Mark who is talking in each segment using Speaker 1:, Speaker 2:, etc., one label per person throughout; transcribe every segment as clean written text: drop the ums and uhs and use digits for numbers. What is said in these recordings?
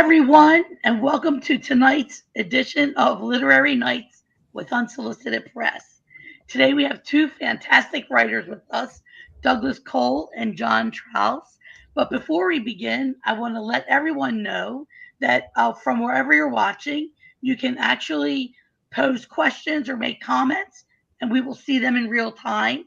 Speaker 1: everyone, and welcome to tonight's edition of Literary Nights with Unsolicited Press. Today we have two fantastic writers with us, Douglas Cole and John Trouse. But before we begin, I want to let everyone know that from wherever you're watching, you can actually pose questions or make comments, and we will see them in real time.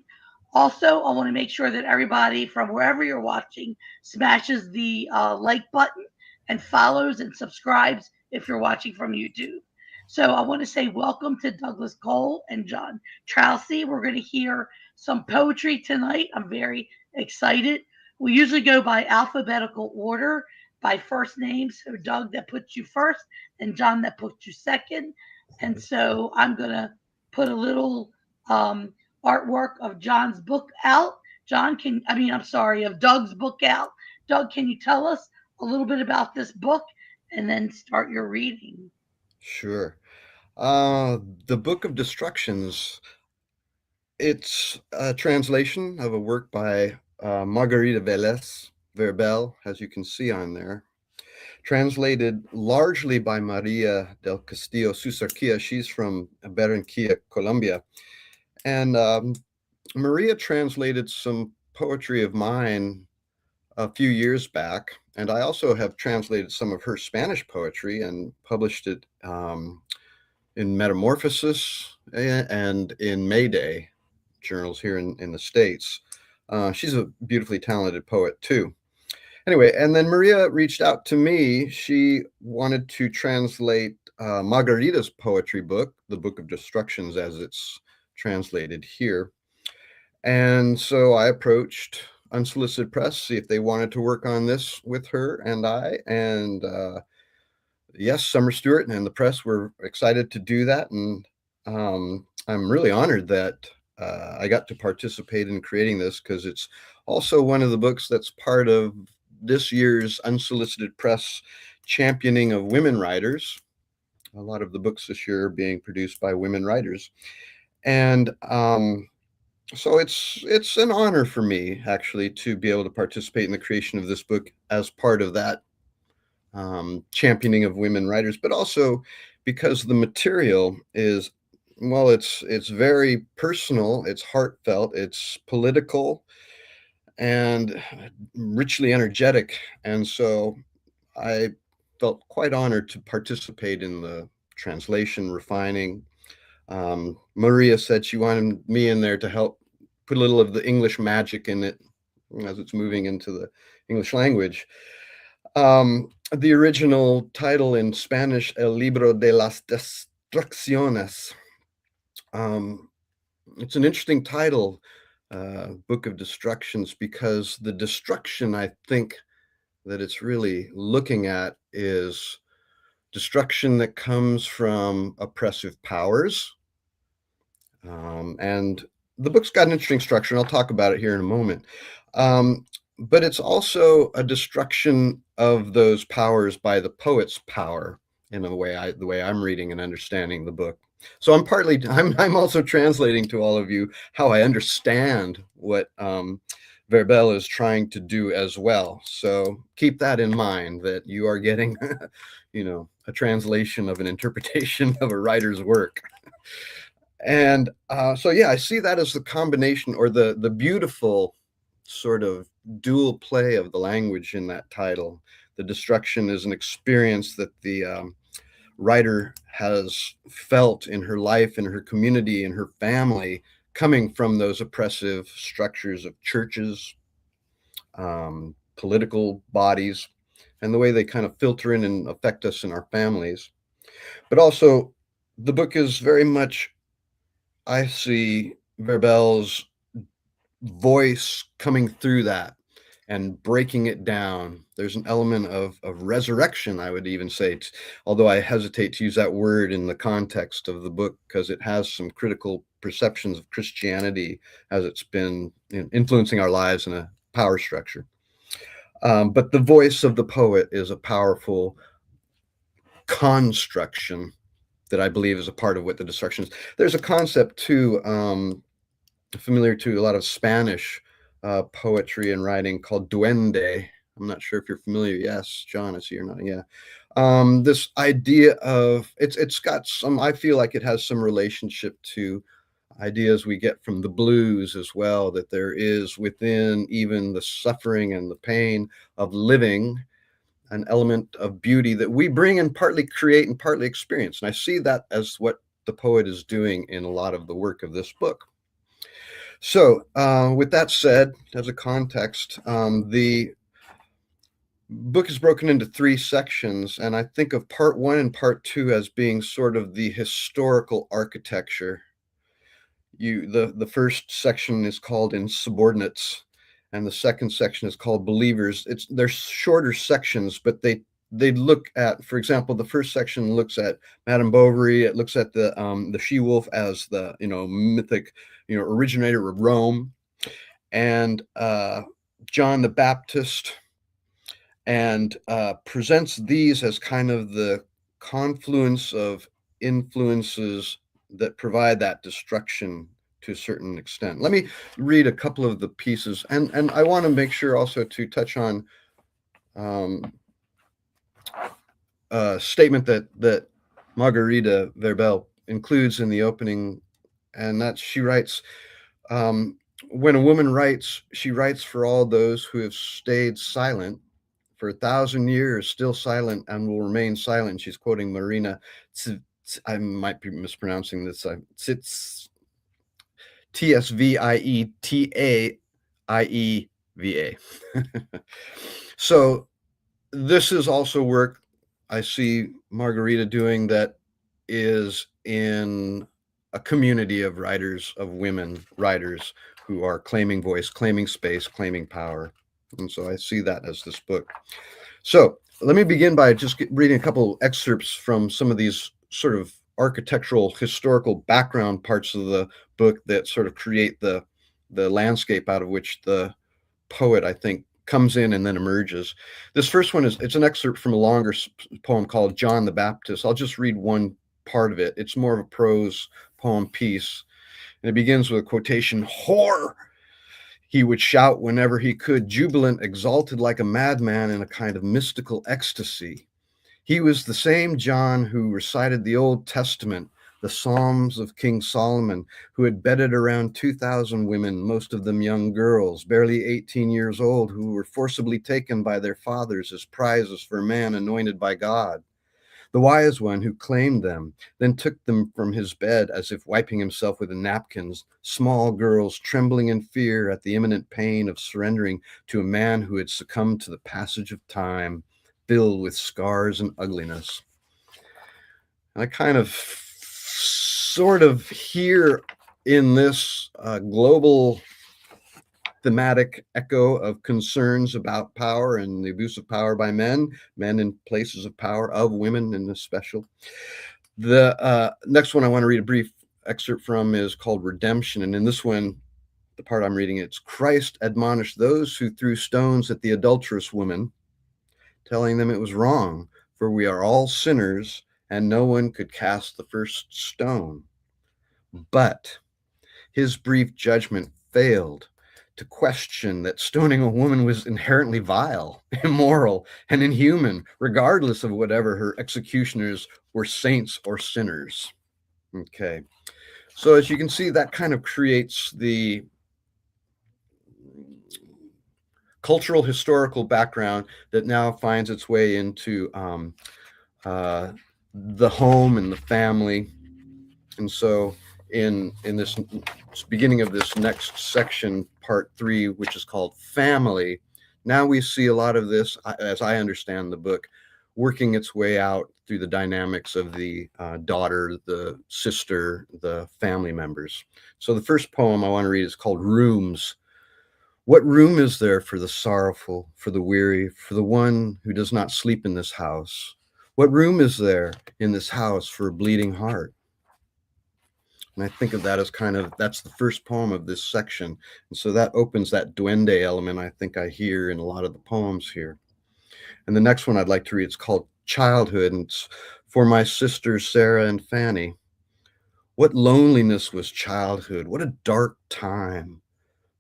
Speaker 1: Also, I want to make sure that everybody from wherever you're watching smashes the like button and follows and subscribes if you're watching from YouTube. So I want to say welcome to Douglas Cole and John Trousey. We're going to hear some poetry tonight. I'm very excited. We usually go by alphabetical order, by first names. So Doug, that puts you first, and John, that puts you second. And so I'm going to put a little artwork of John's book out. I'm sorry, of Doug's book out. Doug, can you tell us a little bit about this book and then start your reading?
Speaker 2: Sure. The Book of Destructions, it's a translation of a work by Margarita Verbel, as you can see on there, translated largely by Maria del Castillo Susarquia. She's from Barranquilla, Colombia. And Maria translated some poetry of mine a few years back. And I also have translated some of her Spanish poetry and published it in Metamorphosis and in Mayday journals here in the States. She's a beautifully talented poet too. Anyway, and then Maria reached out to me. She wanted to translate Margarita's poetry book, The Book of Destructions, as it's translated here. And so I approached Unsolicited Press, see if they wanted to work on this with her and I. And yes, Summer Stewart and the press were excited to do that. And I'm really honored that I got to participate in creating this, because it's also one of the books that's part of this year's Unsolicited Press championing of women writers. A lot of the books this year are being produced by women writers. And so it's an honor for me, actually, to be able to participate in the creation of this book as part of that championing of women writers, but also because the material is, well, it's very personal, it's heartfelt, it's political, and richly energetic. And so I felt quite honored to participate in the translation, refining. Maria said she wanted me in there to help put a little of the English magic in it as it's moving into the English language. The original title in Spanish, El Libro de las Destrucciones. It's an interesting title, Book of Destructions, because the destruction, I think, that it's really looking at is destruction that comes from oppressive powers. And the book's got an interesting structure, and I'll talk about it here in a moment. But it's also a destruction of those powers by the poet's power, in the way I'm reading and understanding the book. So I'm also translating to all of you how I understand what Verbel is trying to do as well. So keep that in mind, that you are getting, a translation of an interpretation of a writer's work. And so, yeah, I see that as the combination, or the beautiful sort of dual play of the language in that title. The destruction is an experience that the writer has felt in her life, in her community, in her family, coming from those oppressive structures of churches, political bodies, and the way they kind of filter in and affect us in our families. But also, the book is very much, I see Verbel's voice coming through that and breaking it down. There's an element of resurrection, I would even say, although I hesitate to use that word in the context of the book, because it has some critical perceptions of Christianity as it's been influencing our lives in a power structure. But the voice of the poet is a powerful construction that I believe is a part of what the destruction is. There's a concept too, familiar to a lot of Spanish poetry and writing, called duende. I'm not sure if you're familiar. Yes, John, I see you're not. Yeah. This idea of it's got some. I feel like it has some relationship to ideas we get from the blues as well. That there is within even the suffering and the pain of living an element of beauty that we bring and partly create and partly experience. And I see that as what the poet is doing in a lot of the work of this book. So, with that said, as a context, the book is broken into three sections, and I think of part one and part two as being sort of the historical architecture. The first section is called in subordinates, and the second section is called believers. They're shorter sections, but they look at, for example, the first section looks at Madame Bovary. It looks at the she wolf as the mythic originator of Rome, and John the Baptist, and presents these as kind of the confluence of influences that provide that destruction to a certain extent. Let me read a couple of the pieces, and I want to make sure also to touch on um, a statement that Margarita Verbel includes in the opening, and that she writes, um, when a woman writes, she writes for all those who have stayed silent for 1,000 years, still silent and will remain silent. She's quoting Marina. I might be mispronouncing this. It's Tsvietaieva. So this is also work I see Margarita doing that is in a community of writers, of women writers who are claiming voice, claiming space, claiming power. And so I see that as this book. So let me begin by just reading a couple excerpts from some of these sort of architectural, historical background parts of the book that sort of create the landscape out of which the poet, I think, comes in and then emerges. This first one it's an excerpt from a longer poem called John the Baptist. I'll just read one part of it. It's more of a prose poem piece, and it begins with a quotation: "Whore!" he would shout whenever he could, jubilant, exalted like a madman in a kind of mystical ecstasy. He was the same John who recited the Old Testament, the Psalms of King Solomon, who had bedded around 2,000 women, most of them young girls, barely 18 years old, who were forcibly taken by their fathers as prizes for a man anointed by God. The wise one who claimed them, then took them from his bed as if wiping himself with napkins, small girls trembling in fear at the imminent pain of surrendering to a man who had succumbed to the passage of time, filled with scars and ugliness. And I kind of sort of hear in this global thematic echo of concerns about power and the abuse of power by men in places of power, of women in especial. The next one I want to read a brief excerpt from is called Redemption. And in this one, the part I'm reading, it's Christ admonished those who threw stones at the adulterous woman, telling them it was wrong, for we are all sinners and no one could cast the first stone. But his brief judgment failed to question that stoning a woman was inherently vile, immoral, and inhuman, regardless of whatever her executioners were saints or sinners. Okay. So as you can see, that kind of creates the cultural historical background that now finds its way into the home and the family. And so in this beginning of this next section, part 3, which is called Family, now we see a lot of this, as I understand the book, working its way out through the dynamics of the daughter, the sister, the family members. So the first poem I want to read is called Rooms. What room is there for the sorrowful, for the weary, for the one who does not sleep in this house? What room is there in this house for a bleeding heart? And I think of that as kind of, that's the first poem of this section. And so that opens that duende element I think I hear in a lot of the poems here. And the next one I'd like to read, it's called Childhood, and it's for my sisters, Sarah and Fanny. What loneliness was childhood. What a dark time.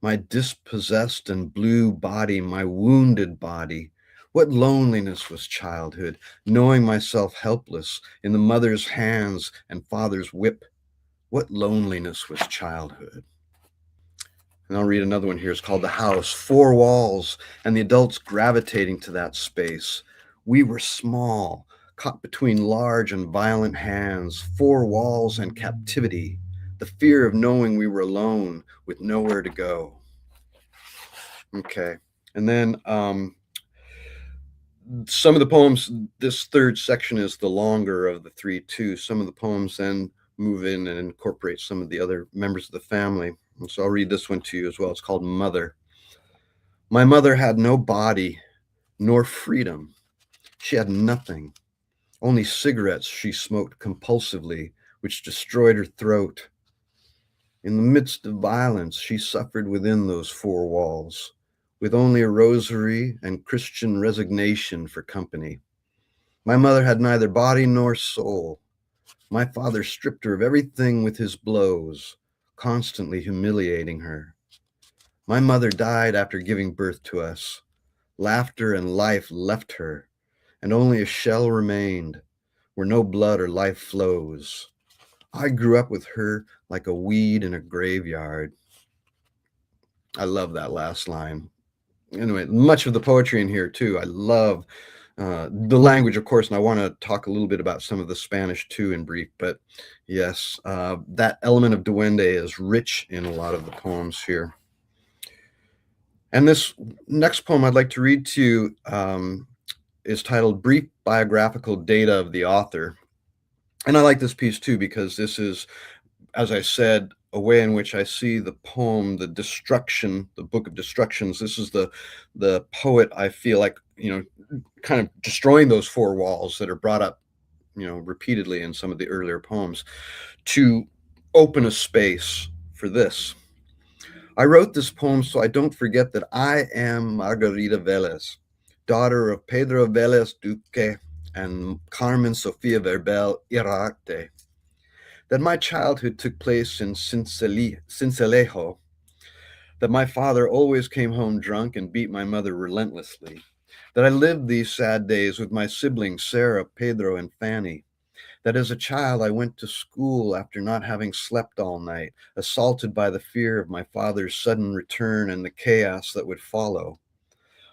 Speaker 2: My dispossessed and blue body, my wounded body. What loneliness was childhood, knowing myself helpless in the mother's hands and father's whip. What loneliness was childhood. And I'll read another one here. It's called The House. Four walls, and the adults gravitating to that space. We were small, caught between large and violent hands, four walls and captivity, the fear of knowing we were alone with nowhere to go. Okay. And then some of the poems, this third section is the longer of the three, too. Some of the poems then move in and incorporate some of the other members of the family. And so I'll read this one to you as well. It's called Mother. My mother had no body nor freedom. She had nothing, only cigarettes she smoked compulsively, which destroyed her throat. In the midst of violence, she suffered within those four walls, with only a rosary and Christian resignation for company. My mother had neither body nor soul. My father stripped her of everything with his blows, constantly humiliating her. My mother died after giving birth to us. Laughter and life left her, and only a shell remained, where no blood or life flows. I grew up with her like a weed in a graveyard. I love that last line. Anyway, much of the poetry in here, too. I love the language, of course, and I want to talk a little bit about some of the Spanish, too, in brief. But yes, that element of duende is rich in a lot of the poems here. And this next poem I'd like to read to you is titled Brief Biographical Data of the Author. And I like this piece too because this is, as I said, a way in which I see the poem, the destruction, the Book of Destructions. This is the poet, I feel like, kind of destroying those four walls that are brought up, repeatedly in some of the earlier poems to open a space for this. I wrote this poem so I don't forget that I am Margarita Velez, daughter of Pedro Velez Duque and Carmen Sofia Verbel Irarte, that my childhood took place in Cincelejo, that my father always came home drunk and beat my mother relentlessly, that I lived these sad days with my siblings Sarah, Pedro, and Fanny, that as a child I went to school after not having slept all night, assaulted by the fear of my father's sudden return and the chaos that would follow.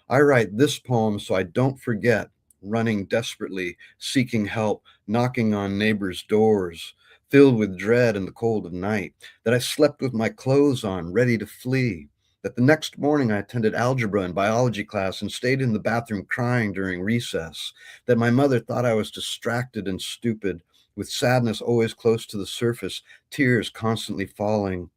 Speaker 2: I write this poem so I don't forget, running desperately, seeking help, knocking on neighbors' doors, filled with dread in the cold of night, that I slept with my clothes on, ready to flee, that the next morning I attended algebra and biology class and stayed in the bathroom crying during recess, that my mother thought I was distracted and stupid, with sadness always close to the surface, tears constantly falling.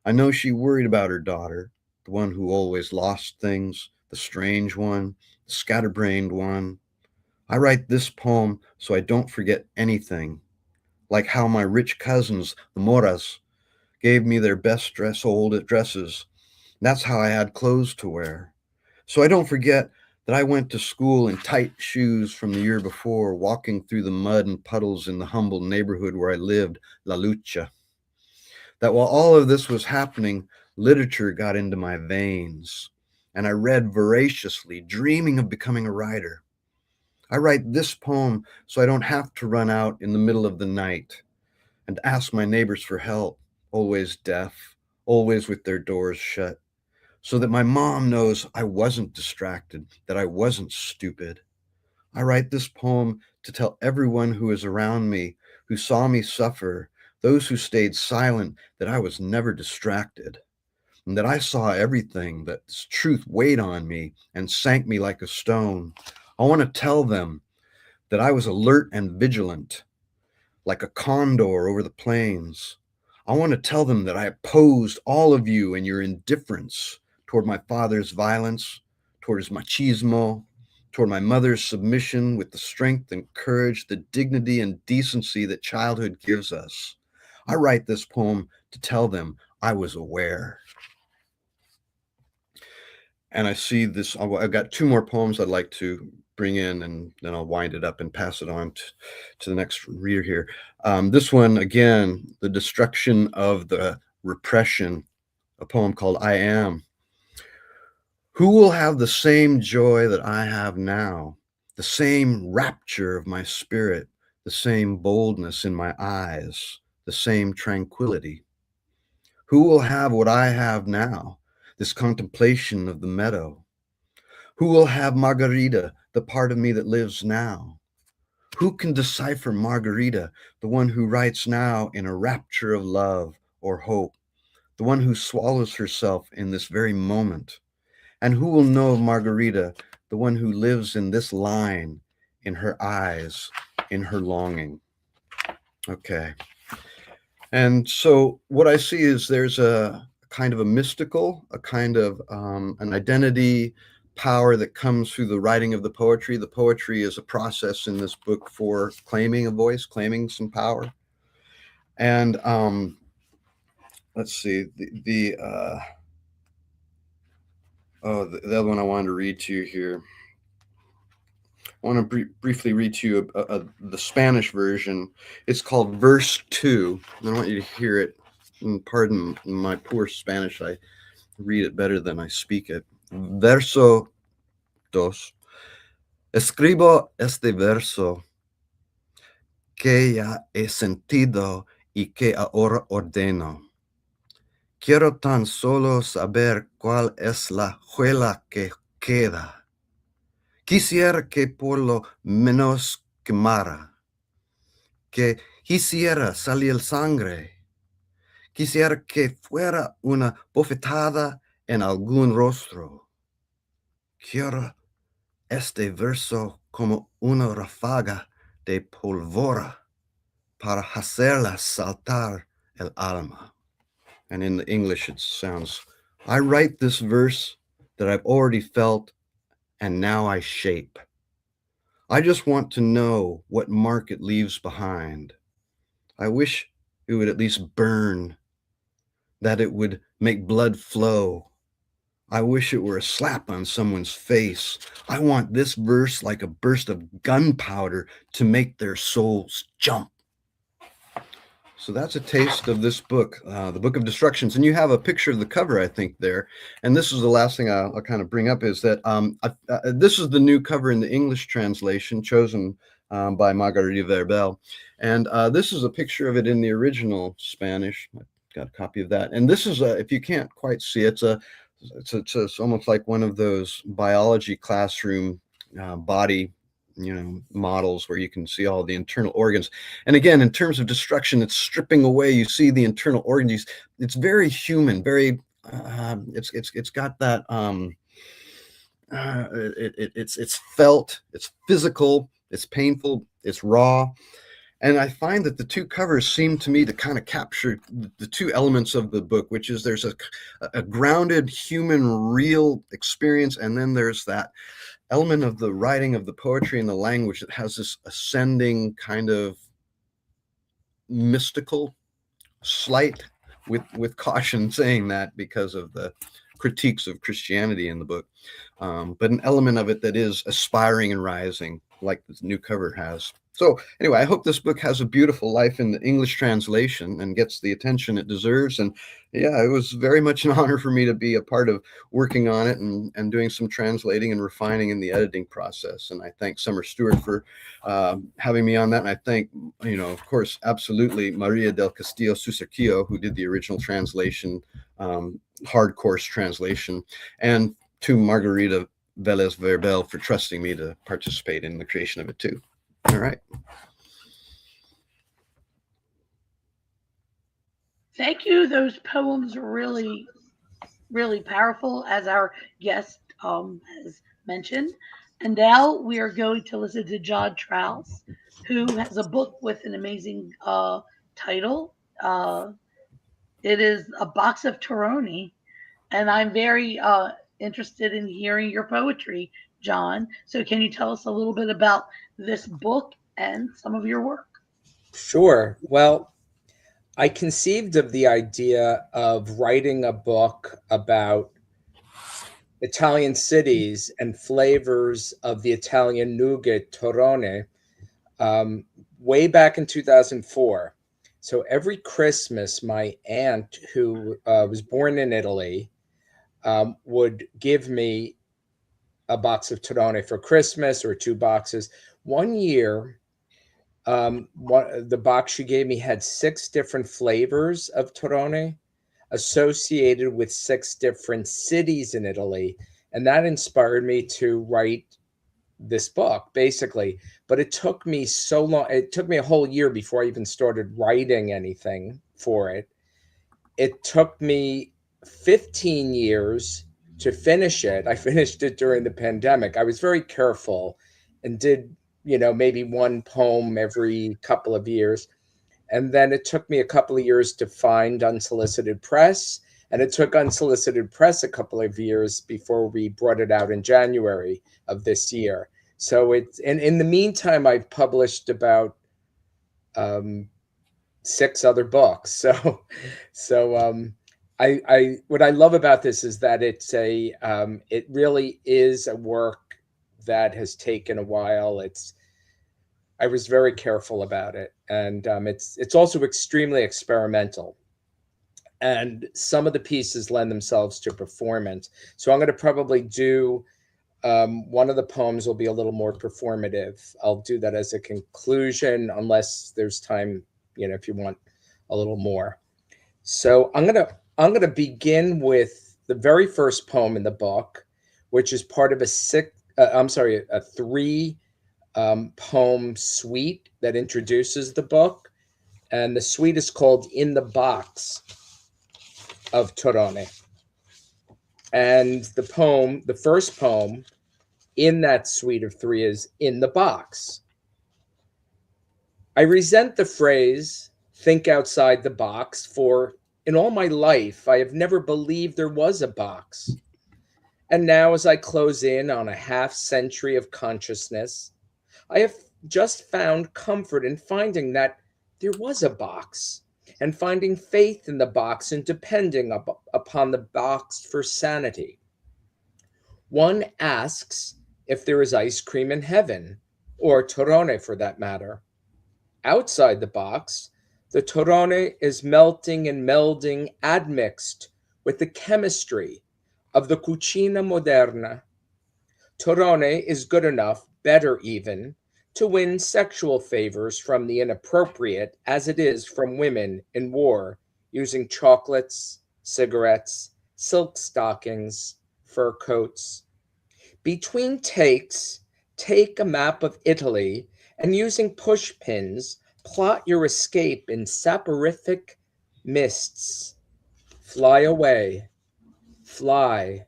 Speaker 2: I know she worried about her daughter, the one who always lost things, the strange one, the scatterbrained one. I write this poem so I don't forget anything, like how my rich cousins, the Moras, gave me their best old dresses. That's how I had clothes to wear. So I don't forget that I went to school in tight shoes from the year before, walking through the mud and puddles in the humble neighborhood where I lived, La Lucha. That while all of this was happening, literature got into my veins, and I read voraciously, dreaming of becoming a writer. I write this poem so I don't have to run out in the middle of the night and ask my neighbors for help, always deaf, always with their doors shut, so that my mom knows I wasn't distracted, that I wasn't stupid. I write this poem to tell everyone who is around me, who saw me suffer, those who stayed silent, that I was never distracted, and that I saw everything, that this truth weighed on me and sank me like a stone. I want to tell them that I was alert and vigilant, like a condor over the plains. I want to tell them that I opposed all of you and your indifference toward my father's violence, toward his machismo, toward my mother's submission with the strength and courage, the dignity and decency that childhood gives us. I write this poem to tell them I was aware. And I see this, I've got two more poems I'd like to bring in, and then I'll wind it up and pass it on to the next reader here. This one, again, The Destruction of the Repression, a poem called I Am. Who will have the same joy that I have now, the same rapture of my spirit, the same boldness in my eyes, the same tranquility? Who will have what I have now, this contemplation of the meadow? Who will have Margarita, the part of me that lives now? Who can decipher Margarita, the one who writes now in a rapture of love or hope, the one who swallows herself in this very moment? And who will know Margarita, the one who lives in this line, in her eyes, in her longing? Okay. And so what I see is there's a kind of a mystical, a kind of an identity power that comes through the writing of the poetry. The poetry is a process in this book for claiming a voice, claiming some power. And let's see, the other one I wanted to read to you here. I want to briefly read to you the Spanish version. It's called Verse 2. I want you to hear it. And pardon my poor Spanish. I read it better than I speak it. Verso dos. Escribo este verso que ya he sentido y que ahora ordeno. Quiero tan solo saber cuál es la huella que queda. Quisiera que por lo menos quemara, que hiciera salir sangre. Quisiera que fuera una bofetada en algún rostro. Quiero este verso como una ráfaga de pólvora para hacerla saltar el alma. And in the English it sounds, I write this verse that I've already felt and now I shape. I just want to know what mark it leaves behind. I wish it would at least burn, that it would make blood flow. I wish it were a slap on someone's face. I want this verse like a burst of gunpowder to make their souls jump. So that's a taste of this book, the Book of Destructions. And you have a picture of the cover, I think, there. And this is the last thing I'll kind of bring up is that this is the new cover in the English translation chosen by Margarita Verbel. And this is a picture of it in the original Spanish. I've got a copy of that. And this is, if you can't quite see it, it's almost like one of those biology classroom body models where you can see all the internal organs. And again, in terms of destruction, it's stripping away. You see the internal organs. It's very human, very it's got that it's felt, it's physical, it's painful, it's raw. And I find that the two covers seem to me to kind of capture the two elements of the book, which is there's a grounded human real experience, and then there's that element of the writing of the poetry and the language that has this ascending kind of mystical slight, with caution saying that because of the critiques of Christianity in the book, but an element of it that is aspiring and rising, like the new cover has. So anyway, I hope this book has a beautiful life in the English translation and gets the attention it deserves. And yeah, it was very much an honor for me to be a part of working on it and doing some translating and refining in the editing process. And I thank Summer Stewart for having me on that. And I thank, of course, absolutely Maria del Castillo Sucerquillo, who did the original translation, hard course translation, and to Margarita Velez Verbel for trusting me to participate in the creation of it too. All right.
Speaker 1: Thank you. Those poems are really, really powerful, as our guest has mentioned. And now we are going to listen to John Trouse, who has a book with an amazing title. It is A Box of Toroni. And I'm very interested in hearing your poetry, John. So, can you tell us a little bit about this book and some of your work?
Speaker 3: Sure. Well, I conceived of the idea of writing a book about Italian cities and flavors of the Italian nougat Torone um, way back in 2004. So every Christmas, my aunt, who was born in Italy, would give me a box of Torone for Christmas or 2 boxes. One year, the box she gave me had 6 different flavors of Torone associated with 6 different cities in Italy. And that inspired me to write this book, basically. But it took me so long. It took me a whole year before I even started writing anything for it. It took me 15 years to finish it. I finished it during the pandemic. I was very careful and did, maybe one poem every couple of years. And then it took me a couple of years to find Unsolicited Press. And it took Unsolicited Press a couple of years before we brought it out in January of this year. So and in the meantime, I've published about 6 other books. So I what I love about this is that it really is a work that has taken a while. I was very careful about it, and it's also extremely experimental. And some of the pieces lend themselves to performance. So I'm going to probably do one of the poems will be a little more performative. I'll do that as a conclusion, unless there's time, if you want a little more. So I'm gonna begin with the very first poem in the book, which is part of a 3 poem suite that introduces the book, and the suite is called "In the Box" of Torone. And the first poem in that suite of 3 is "In the Box." I resent the phrase "think outside the box," for in all my life I have never believed there was a box. And now, as I close in on a half-century of consciousness, I have just found comfort in finding that there was a box, and finding faith in the box and depending upon the box for sanity. One asks if there is ice cream in heaven, or Torone for that matter. Outside the box, the Torone is melting and melding, admixed with the chemistry of the cucina moderna. Torone is good enough, better even, to win sexual favors from the inappropriate as it is from women in war, using chocolates, cigarettes, silk stockings, fur coats. Between takes, take a map of Italy and using push pins, plot your escape in soporific mists. Fly away, fly,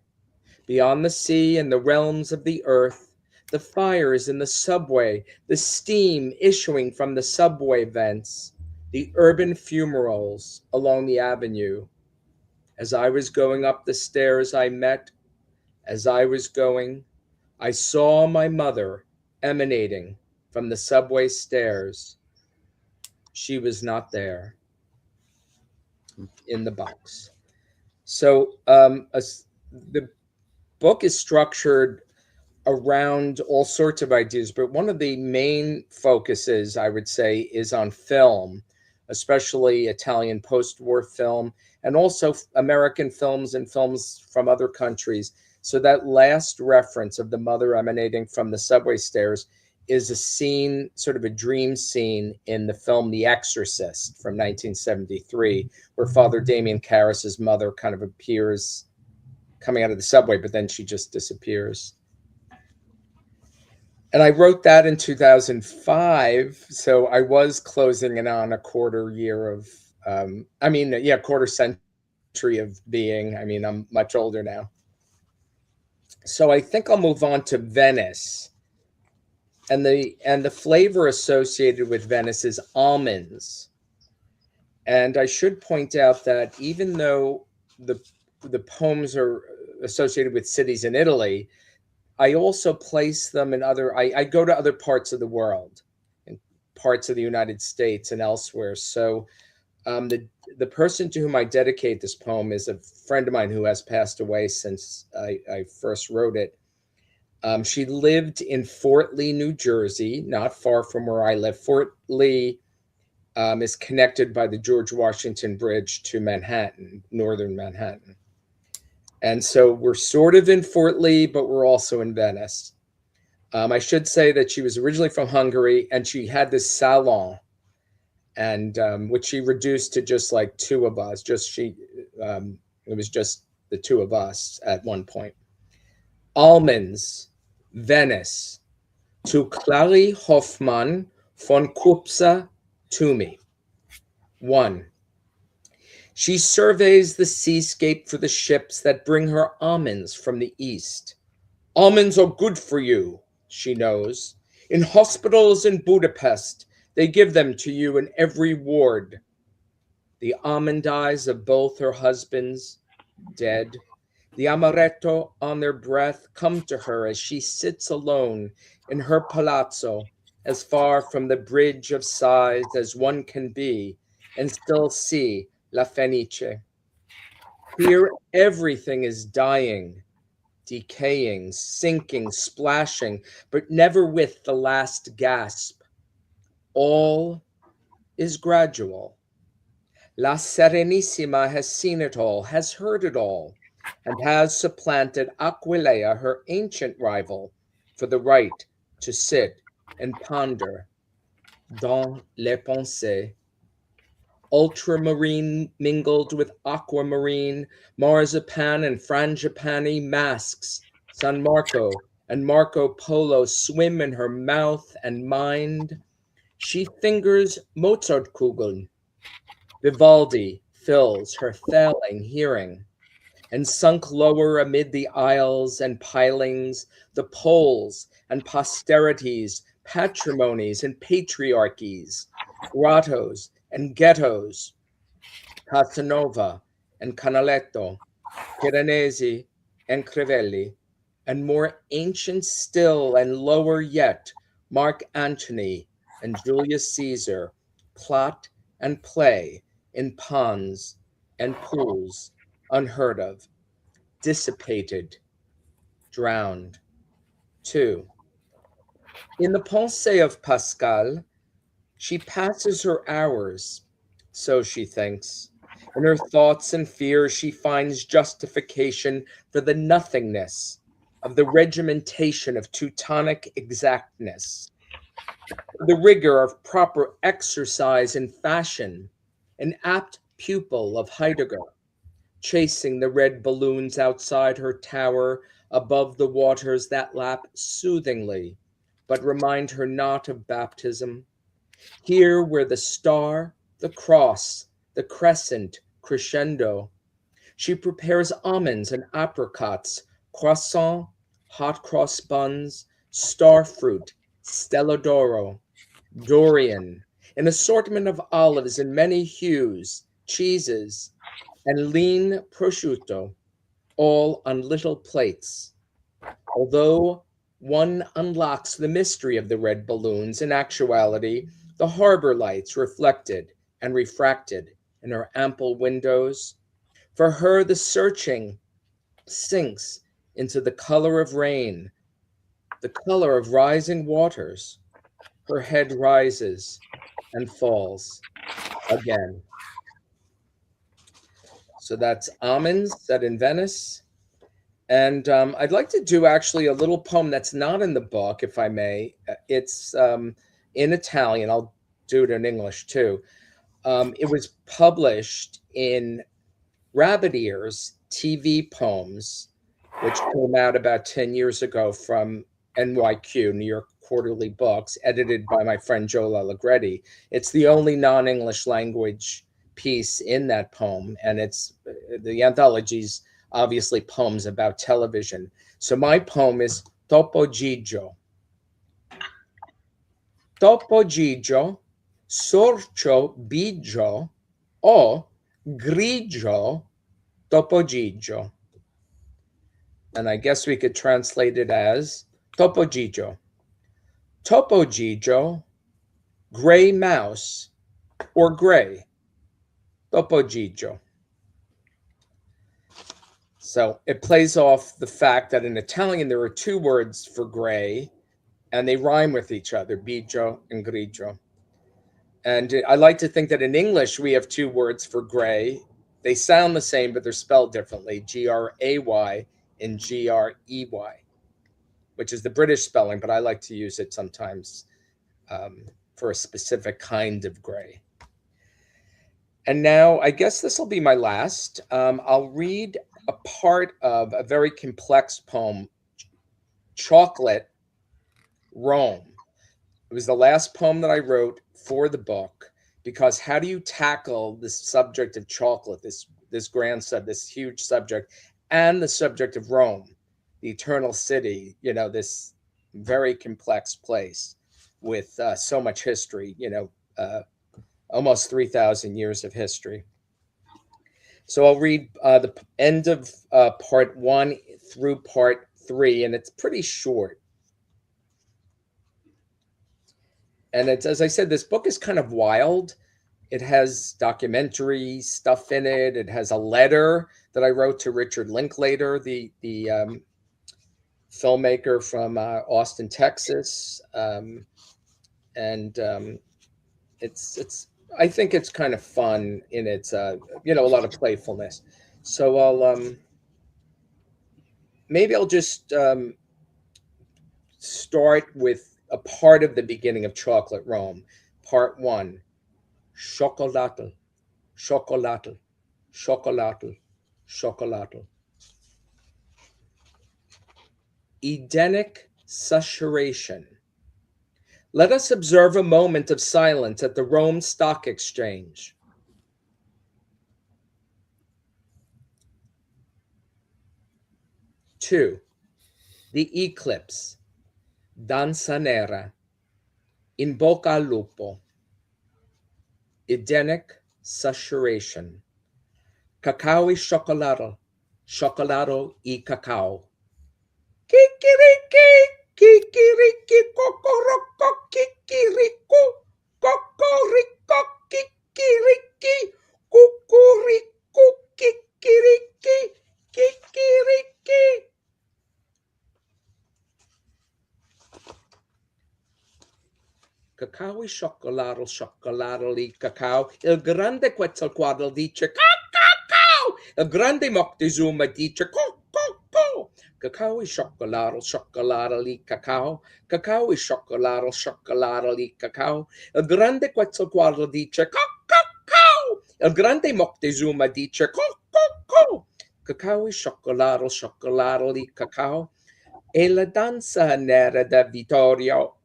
Speaker 3: beyond the sea and the realms of the earth, the fires in the subway, the steam issuing from the subway vents, the urban fumaroles along the avenue. As I was going up the stairs, as I was going, I saw my mother emanating from the subway stairs. She was not there in the box. So the book is structured around all sorts of ideas, but one of the main focuses, I would say, is on film, especially Italian post-war film, and also American films and films from other countries. So that last reference of the mother emanating from the subway stairs is a scene, sort of a dream scene in the film The Exorcist from 1973, where Father Damien Karras's mother kind of appears coming out of the subway, but then she just disappears. And I wrote that in 2005. So I was closing in on a quarter year of, quarter century of being. I mean, I'm much older now. So I think I'll move on to Venice. And the flavor associated with Venice is almonds. And I should point out that even though the poems are associated with cities in Italy, I also place them in I go to other parts of the world, in parts of the United States and elsewhere. So the person to whom I dedicate this poem is a friend of mine who has passed away since I first wrote it. She lived in Fort Lee, New Jersey, not far from where I live. Fort Lee is connected by the George Washington Bridge to Manhattan, northern Manhattan. And so we're sort of in Fort Lee, but we're also in Venice. I should say that she was originally from Hungary, and she had this salon, and which she reduced to just like two of us. It was just the two of us at one point. Almonds, Venice, to Clary Hoffmann von Kupsa to me. 1. She surveys the seascape for the ships that bring her almonds from the east. Almonds are good for you, she knows. In hospitals in Budapest, they give them to you in every ward. The almond eyes of both her husbands, dead, the amaretto on their breath, come to her as she sits alone in her palazzo, as far from the bridge of sighs as one can be, and still see La Fenice. Here everything is dying, decaying, sinking, splashing, but never with the last gasp. All is gradual. La Serenissima has seen it all, has heard it all, and has supplanted Aquileia, her ancient rival, for the right to sit and ponder dans les pensées. Ultramarine mingled with aquamarine, marzipan and frangipani masks, San Marco and Marco Polo swim in her mouth and mind. She fingers Mozartkugeln. Vivaldi fills her failing hearing, and sunk lower amid the aisles and pilings, the poles and posterities, patrimonies and patriarchies, grottos and ghettos, Casanova and Canaletto, Piranesi and Crivelli, and more ancient still and lower yet, Mark Antony and Julius Caesar, plot and play in ponds and pools unheard of, dissipated, drowned. 2. In the Pensée of Pascal, she passes her hours, so she thinks. In her thoughts and fears, she finds justification for the nothingness of the regimentation of Teutonic exactness, the rigor of proper exercise and fashion, an apt pupil of Heidegger, chasing the red balloons outside her tower above the waters that lap soothingly, but remind her not of baptism. Here where the star, the cross, the crescent crescendo, she prepares almonds and apricots, croissant, hot cross buns, star fruit, stella d'oro, dorian, an assortment of olives in many hues, cheeses, and lean prosciutto, all on little plates. Although one unlocks the mystery of the red balloons, in actuality, the harbor lights reflected and refracted in her ample windows. For her, the searching sinks into the color of rain, the color of rising waters. Her head rises and falls again. So that's Almonds, set in Venice. And I'd like to do actually a little poem that's not in the book, if I may. It's in Italian. I'll do it in English too. It was published in Rabbit Ears TV Poems, which came out about 10 years ago from NYQ, New York Quarterly Books, edited by my friend Joel Allegretti. It's the only non-English language piece in that poem, and it's the anthology's obviously poems about television. So my poem is Topo Gigio. Topo Gigio, sorcio bigio, o grigio Topo Gigio. And I guess we could translate it as Topo Gigio. Topo Gigio, gray mouse, or gray. Topo Gigio. So it plays off the fact that in Italian there are two words for gray, and they rhyme with each other, bigio and grigio. And I like to think that in English we have two words for gray, They sound the same, but they're spelled differently. Gray and Grey, which is the British spelling, but I like to use it sometimes for a specific kind of gray. And now I guess this will be my last. I'll read a part of a very complex poem, Chocolate, Rome. It was the last poem that I wrote for the book, because how do you tackle this subject of chocolate, this grand this huge subject, and the subject of Rome, the eternal city, this very complex place with so much history, almost 3,000 years of history. So I'll read the end of part 1 through part 3, and it's pretty short. And it's, as I said, this book is kind of wild. It has documentary stuff in it. It has a letter that I wrote to Richard Linklater, the filmmaker from Austin, Texas, and it's I think it's kind of fun in its a lot of playfulness. So maybe I'll just start with a part of the beginning of Chocolate Rome, part 1. Chocolatl, chocolatl, chocolatl, chocolatl. Edenic susurration. Let us observe a moment of silence at the Rome Stock Exchange. Two, the eclipse. Danza nera. In bocca al lupo. Edenic susurration. Cacao y chocolate. Chocolate y cacao. Kikiriki, kikiriki, kokoroko, kikiriku, kokoriko, kikiriki, kukuriku, kikiriki, kikiriki. Cacao y chocolate, chocolate y cacao. Il grande Quetzalcoatl dice cacao. Il grande Moctezuma dice co. Cacao y chocolate, chocolate y cacao. Cacao y chocolate, chocolate y cacao. Il grande Quetzalcoatl dice cacao. Il grande Moctezuma dice co. Cacao y chocolate, chocolate y cacao. E la danza nera da Vittorio.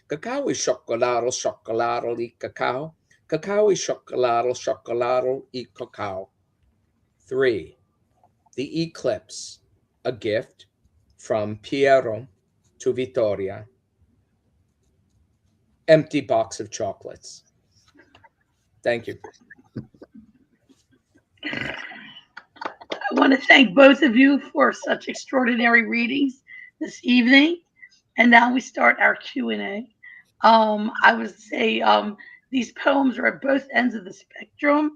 Speaker 3: Cacao y chocolate, chocolate y cacao. Cacao y chocolate, chocolate y cacao. 3. The eclipse, a gift from Piero to Vittoria. Empty box of chocolates. Thank you.
Speaker 1: I want to thank both of you for such extraordinary readings this evening. And now we start our Q&A. I would say these poems are at both ends of the spectrum.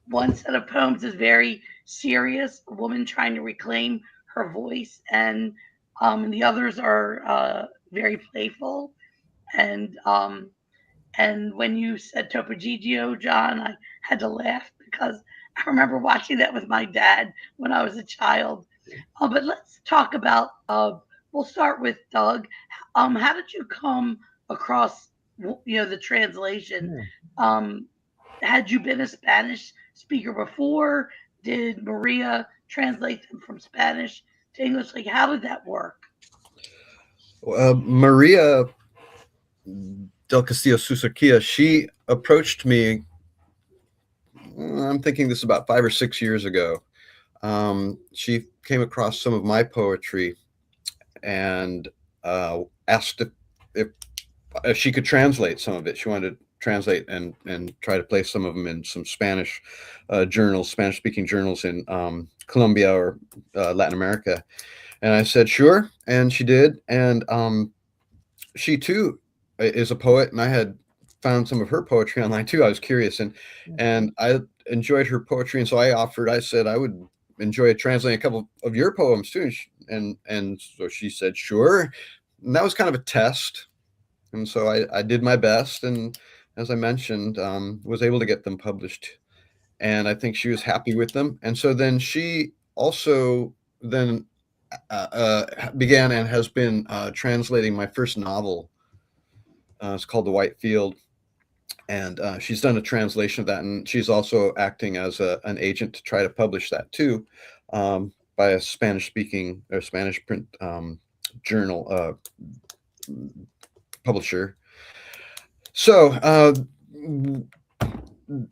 Speaker 1: One set of poems is very serious, a woman trying to reclaim her voice, and the others are very playful. And when you said Topo Gigio, John, I had to laugh because I remember watching that with my dad when I was a child. But let's talk about. We'll start with Doug. How did you come across, the translation? Had you been a Spanish speaker before? Did Maria translate them from Spanish to English? Like, how did that work?
Speaker 2: Maria del Castillo Susaquia, she approached me, I'm thinking this about 5 or 6 years ago. She came across some of my poetry and asked if she could translate some of it. She wanted to translate and try to place some of them in some Spanish journals, Spanish-speaking journals in Colombia or Latin America. And I said, sure. And she did. And she too is a poet, and I had found some of her poetry online too. I was curious, and I enjoyed her poetry, and so I said I would enjoy translating a couple of your poems too. And so she said, sure. And that was kind of a test. And so I did my best, and as I mentioned, was able to get them published and I think she was happy with them. And so then she also then began and has been translating my first novel. It's called The White Field, and she's done a translation of that, and she's also acting as an agent to try to publish that too, by a Spanish speaking or Spanish print journal publisher. So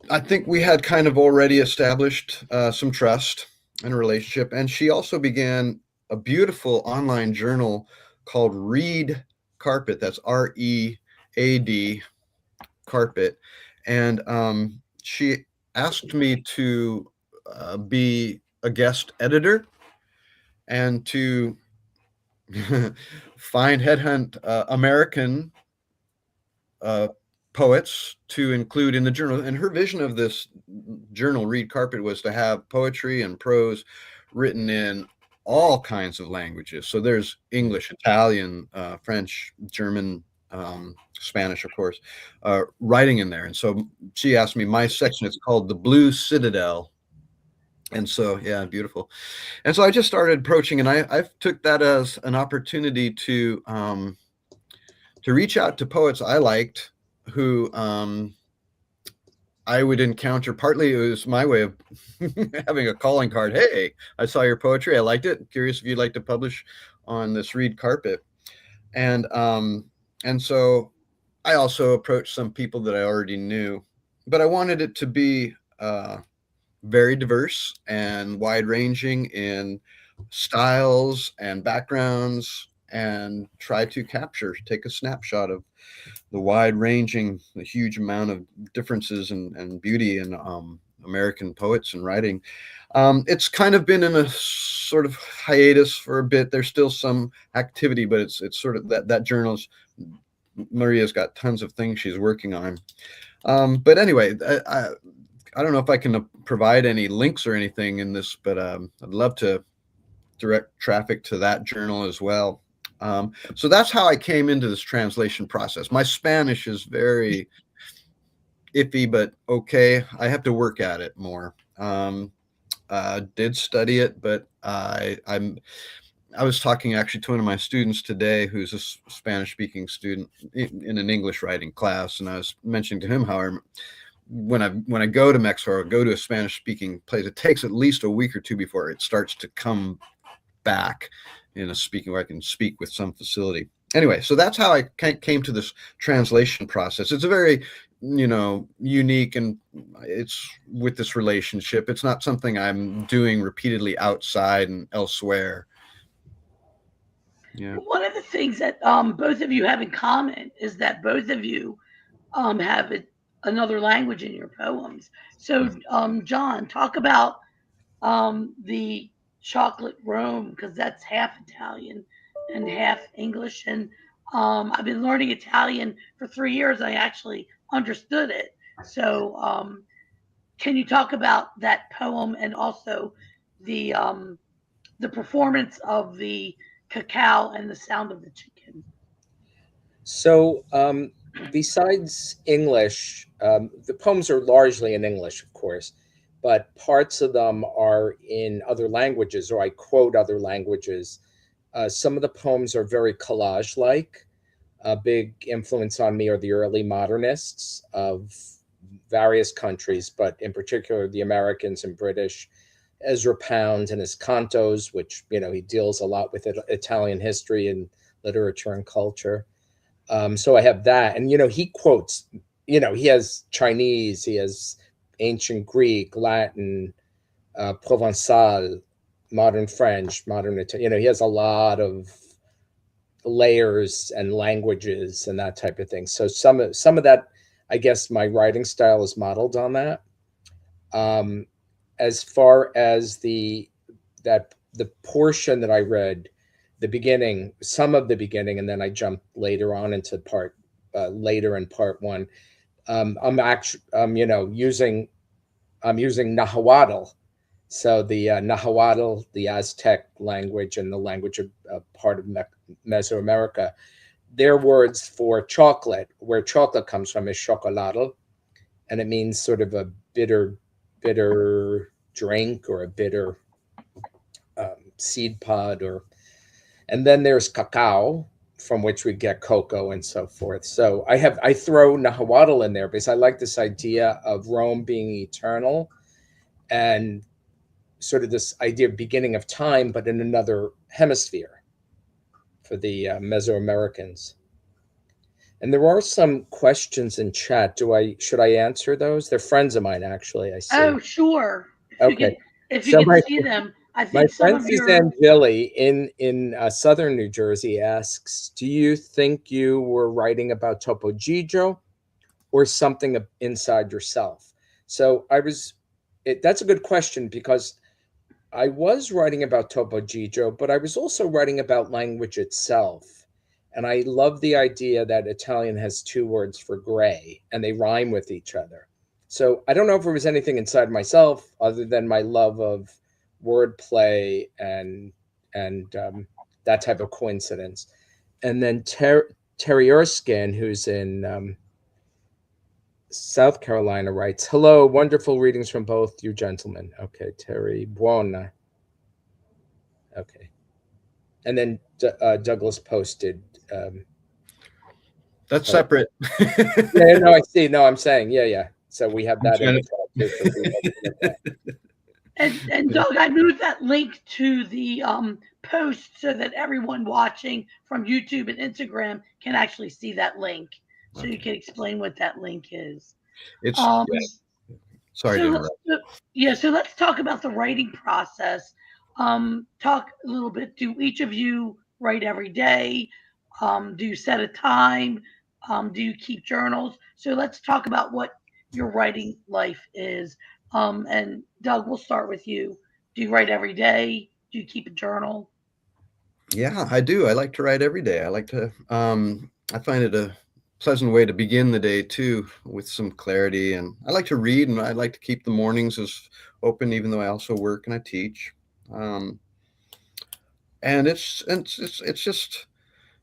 Speaker 2: I think we had kind of already established some trust and a relationship, and she also began a beautiful online journal called Read Carpet. That's READ Carpet, and she asked me to be a guest editor and to find headhunt American poets to include in the journal. And her vision of this journal, Read Carpet, was to have poetry and prose written in all kinds of languages. So there's English, Italian, French, German, Spanish, of course, writing in there. And so she asked me, my section is called The Blue Citadel. And so, yeah, beautiful. And so I just started approaching, and I took that as an opportunity to reach out to poets I liked, who I would encounter. Partly it was my way of having a calling card. Hey, I saw your poetry. I liked it. Curious if you'd like to publish on this Read Carpet. And so I also approached some people that I already knew, but I wanted it to be very diverse and wide ranging in styles and backgrounds, and try to take a snapshot of the wide ranging, the huge amount of differences and beauty in American poets and writing. It's kind of been in a sort of hiatus for a bit. There's still some activity, but it's sort of that journal's, Maria's got tons of things she's working on. But anyway, I don't know if I can provide any links or anything in this, but I'd love to direct traffic to that journal as well. So that's how I came into this translation process. My Spanish is very iffy, but okay. I have to work at it more. Did study it, but I was talking actually to one of my students today, who's a Spanish-speaking student in an English writing class, and I was mentioning to him how when I go to Mexico or go to a Spanish-speaking place, it takes at least a week or two before it starts to come back in a speaking where I can speak with some facility. Anyway, so that's how I came to this translation process. It's a very, unique, and it's with this relationship. It's not something I'm doing repeatedly outside and elsewhere. Yeah.
Speaker 1: One of the things that both of you have in common is that both of you have another language in your poems. So, John, talk about the chocolate Rome, because that's half Italian and half English. And I've been learning Italian for 3 years. I actually understood it. So, can you talk about that poem and also the performance of the cacao and the sound of the chicken?
Speaker 3: So, besides English, the poems are largely in English, of course, but parts of them are in other languages, or I quote other languages. Some of the poems are very collage-like. A big influence on me are the early modernists of various countries, but in particular the Americans and British. Ezra Pound and his cantos, which, he deals a lot with Italian history and literature and culture. So I have that. And, he quotes, he has Chinese, he has ancient Greek, Latin, Provençal, modern French, modern Italian. He has a lot of layers and languages and that type of thing. So some of that, I guess my writing style is modeled on that. As far as the portion that I read, the beginning, some of the beginning, and then I jumped later on into later in part one. I'm using Nahuatl. So the Nahuatl, the Aztec language, and the language of part of Mesoamerica, their words for chocolate, where chocolate comes from, is chocolatl, and it means sort of a bitter bitter drink or a bitter seed pod, and then there's cacao, from which we get cocoa and so forth. So I throw Nahuatl in there because I like this idea of Rome being eternal, and sort of this idea of beginning of time, but in another hemisphere for the Mesoamericans. And there are some questions in chat. Should I answer those? They're friends of mine, actually. I see.
Speaker 1: Oh, sure.
Speaker 3: Okay.
Speaker 1: If you
Speaker 3: So
Speaker 1: could see them, I
Speaker 3: my
Speaker 1: think some
Speaker 3: friend
Speaker 1: of your
Speaker 3: Suzanne Gilly in southern New Jersey asks, "Do you think you were writing about Topo Gigio or something inside yourself?" So that's a good question, because I was writing about Topo Gigio, but I was also writing about language itself. And I love the idea that Italian has two words for gray and they rhyme with each other. So I don't know if there was anything inside myself other than my love of wordplay and that type of coincidence. And then Terry Erskine, who's in South Carolina, writes, "Hello, wonderful readings from both you gentlemen." Okay, Terry, buona. Okay. And then Douglas posted.
Speaker 2: That's separate.
Speaker 3: Yeah, no, I see. No, I'm saying, yeah. So we have that in the
Speaker 2: to...
Speaker 3: chat too for people to look at.
Speaker 1: and Doug, I moved that link to the post so that everyone watching from YouTube and Instagram can actually see that link. So you can explain what that link is.
Speaker 2: It's
Speaker 1: Um,
Speaker 2: sorry to
Speaker 1: so,
Speaker 2: interrupt.
Speaker 1: yeah, so let's talk about the writing process. Talk a little bit. Do each of you write every day? Do you set a time? Do you keep journals? So let's talk about what your writing life is. And Doug, we'll start with you. Do you write every day? Do you keep a journal?
Speaker 2: Yeah, I do. I like to write every day. I like to I find it a pleasant way to begin the day too, with some clarity. And I like to read, and I like to keep the mornings as open, even though I also work and I teach. Um, and it's just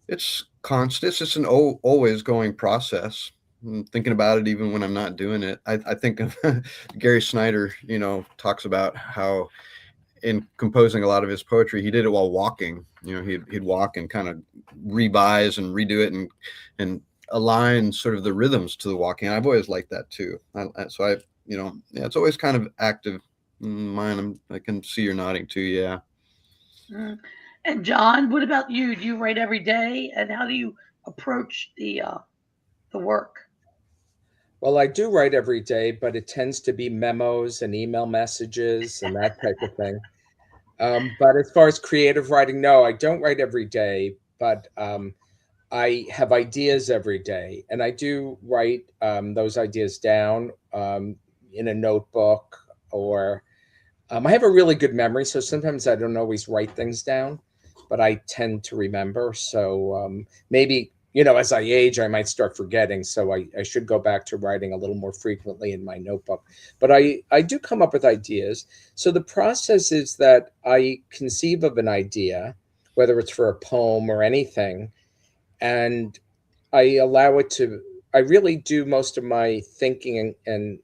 Speaker 2: it's constant. It's just an always going process. Thinking about it even when I'm not doing it. I think of Gary Snyder, talks about how in composing a lot of his poetry, he did it while walking. He'd walk and kind of revise and redo it and align sort of the rhythms to the walking. I've always liked that too. It's always kind of active. Mine, I can see you're nodding too. Yeah.
Speaker 1: Mm. And John, what about you? Do you write every day? And how do you approach the work?
Speaker 3: Well, I do write every day, but it tends to be memos and email messages and that type of thing. But as far as creative writing, no, I don't write every day, but I have ideas every day, and I do write those ideas down in a notebook, or I have a really good memory, so sometimes I don't always write things down, but I tend to remember. So maybe, as I age, I might start forgetting. So I should go back to writing a little more frequently in my notebook. But I do come up with ideas. So the process is that I conceive of an idea, whether it's for a poem or anything, and I allow it to, I really do most of my thinking and